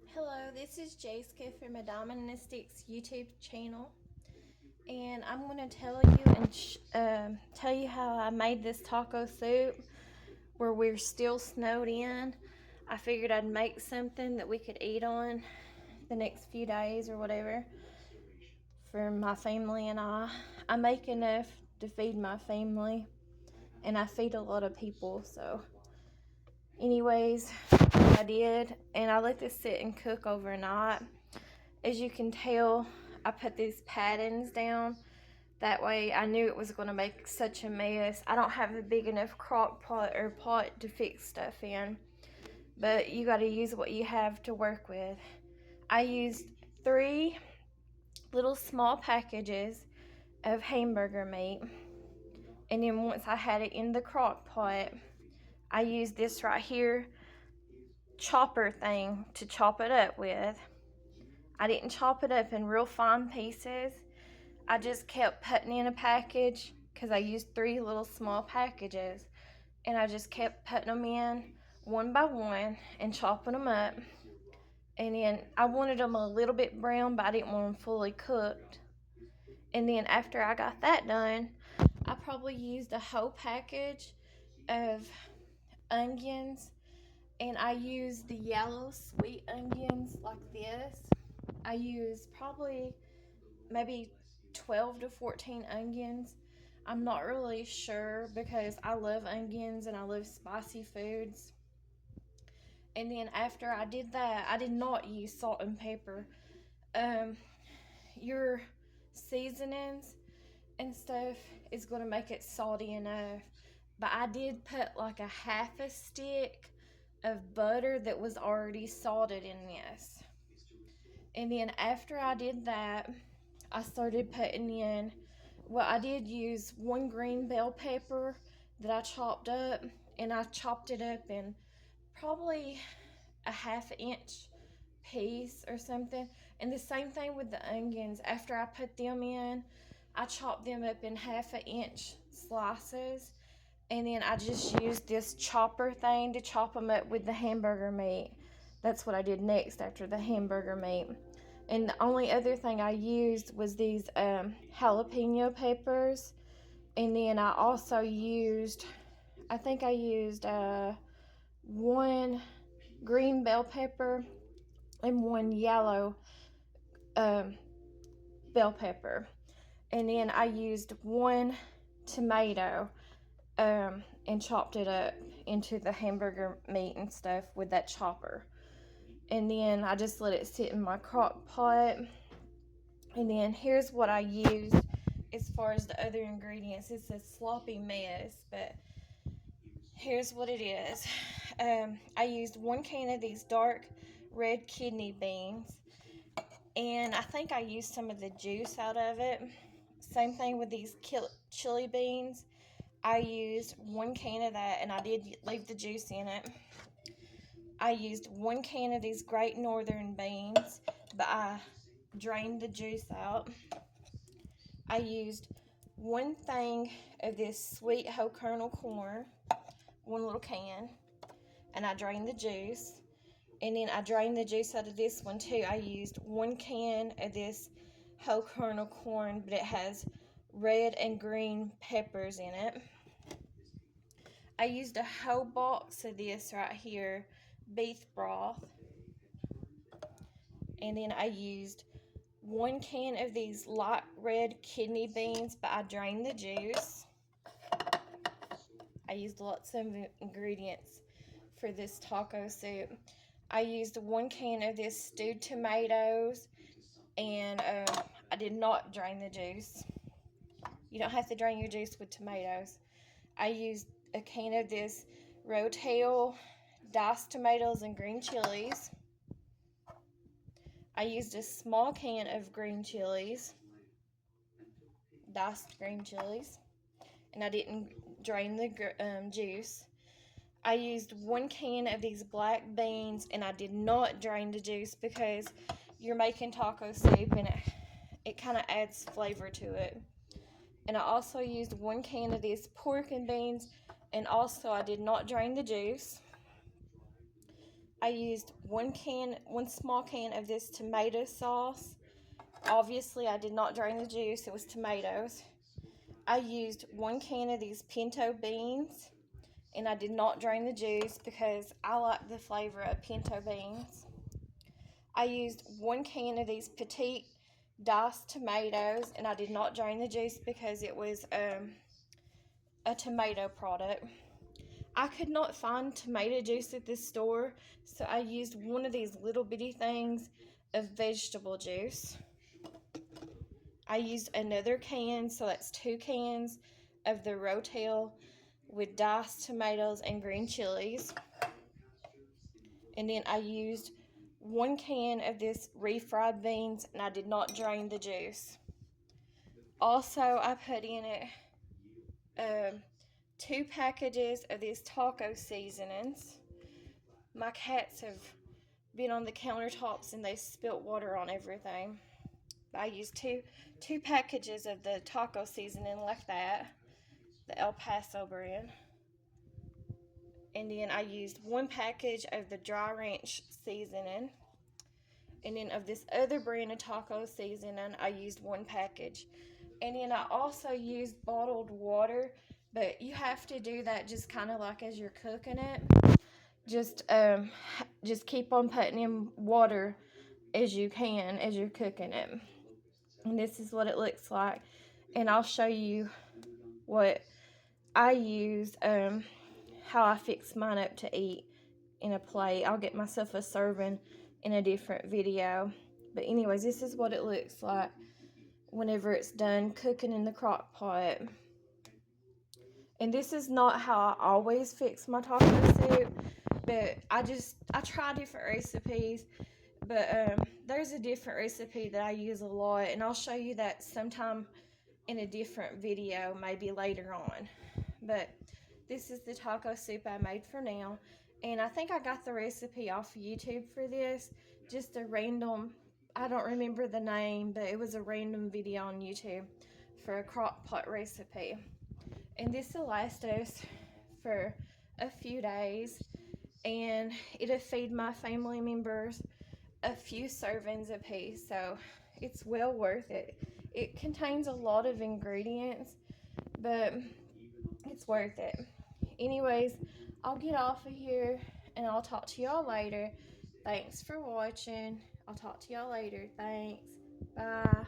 Hello, this is Jayska from my Doministics YouTube channel, and I'm going to tell you tell you how I made this taco soup where we're still snowed in. I figured I'd make something that we could eat on the next few days or whatever for my family and I. I make enough to feed my family, and I feed a lot of people, so anyways, I did, and I let this sit and cook overnight. As you can tell, I put these patterns down. That way I knew it was going to make such a mess. I don't have a big enough crock pot or pot to fix stuff in, but you got to use what you have to work with. I used 3 little small packages of hamburger meat, and then once I had it in the crock pot, I used this right here chopper thing to chop it up with. I didn't chop it up in real fine pieces. I just kept putting in a package because I used 3 little small packages, and I just kept putting them in one by one and chopping them up. And then I wanted them a little bit brown, but I didn't want them fully cooked. And then after I got that done, I probably used a whole package of onions, and I used the yellow sweet onions like this. I used probably maybe 12 to 14 onions. I'm not really sure because I love onions and I love spicy foods. And then after I did that, I did not use salt and pepper. Um, your seasonings and stuff is going to make it salty enough. But I did put like a half a stick of butter that was already salted in this. And then after I did that, I started putting in, well, I did use 1 green bell pepper that I chopped up, and I chopped it up in probably a ½ inch piece or something. And the same thing with the onions. After I put them in, I chopped them up in ½ inch slices, and then I just used this chopper thing to chop them up with the hamburger meat. That's what I did next after the hamburger meat. And the only other thing I used was these jalapeno peppers. And then I also used, I think I used 1 green bell pepper and 1 yellow um, bell pepper. And then I used 1 tomato and chopped it up into the hamburger meat and stuff with that chopper. And then I just let it sit in my crock pot. And then here's what I used as far as the other ingredients. It's a sloppy mess, but here's what it is. I used 1 can of these dark red kidney beans, and I think I used some of the juice out of it. Same thing with these chili beans. I used 1 can of that, and I did leave the juice in it. I used 1 can of these Great Northern beans, but I drained the juice out. I used 1 thing of this sweet whole kernel corn, 1 little can, and I drained the juice. And then I drained the juice out of this one too. I used 1 can of this whole kernel corn, but it has red and green peppers in it. I used a whole box of this right here, beef broth. And then I used 1 can of these light red kidney beans, but I drained the juice. I used lots of ingredients for this taco soup. I used 1 can of this stewed tomatoes, and I did not drain the juice. You don't have to drain your juice with tomatoes. I used a can of this Rotel diced tomatoes and green chilies. I used a small can of green chilies, diced green chilies, and I didn't drain the juice. I used 1 can of these black beans, and I did not drain the juice because you're making taco soup and it kind of adds flavor to it. And I also used 1 can of these pork and beans, and also I did not drain the juice. I used one small can of this tomato sauce. Obviously, I did not drain the juice, it was tomatoes. I used 1 can of these pinto beans, and I did not drain the juice because I like the flavor of pinto beans. I used 1 can of these petite diced tomatoes, and I did not drain the juice because it was a tomato product. I could not find tomato juice at this store, so I used one of these little bitty things of vegetable juice. I used another can, so that's 2 cans of the Rotel with diced tomatoes and green chilies. And then I used 1 can of this refried beans, and I did not drain the juice. Also, I put in it 2 packages of these taco seasonings. My cats have been on the countertops and they spilt water on everything. I used two packages of the taco seasoning like that, the El Paso brand. And then I used 1 package of the dry ranch seasoning. And then of this other brand of taco seasoning, I used 1 package. And then I also used bottled water, but you have to do that just kind of like as you're cooking it. Just keep on putting in water as you can as you're cooking it. And this is what it looks like, and I'll show you what I use, how I fix mine up to eat in a plate. I'll get myself a serving in a different video, but anyways, this is what it looks like whenever it's done cooking in the crock pot. And this is not how I always fix my taco soup, but I try different recipes. But there's a different recipe that I use a lot, and I'll show you that sometime in a different video, maybe later on. But this is the taco soup I made for now, and I think I got the recipe off YouTube for this. Just a random, I don't remember the name, but it was a random video on YouTube for a crock pot recipe. And this will last us for a few days, and it'll feed my family members a few servings apiece, so it's well worth it. It contains a lot of ingredients, but it's worth it. Anyways, I'll get off of here and I'll talk to y'all later. Thanks for watching. I'll talk to y'all later. Thanks. Bye.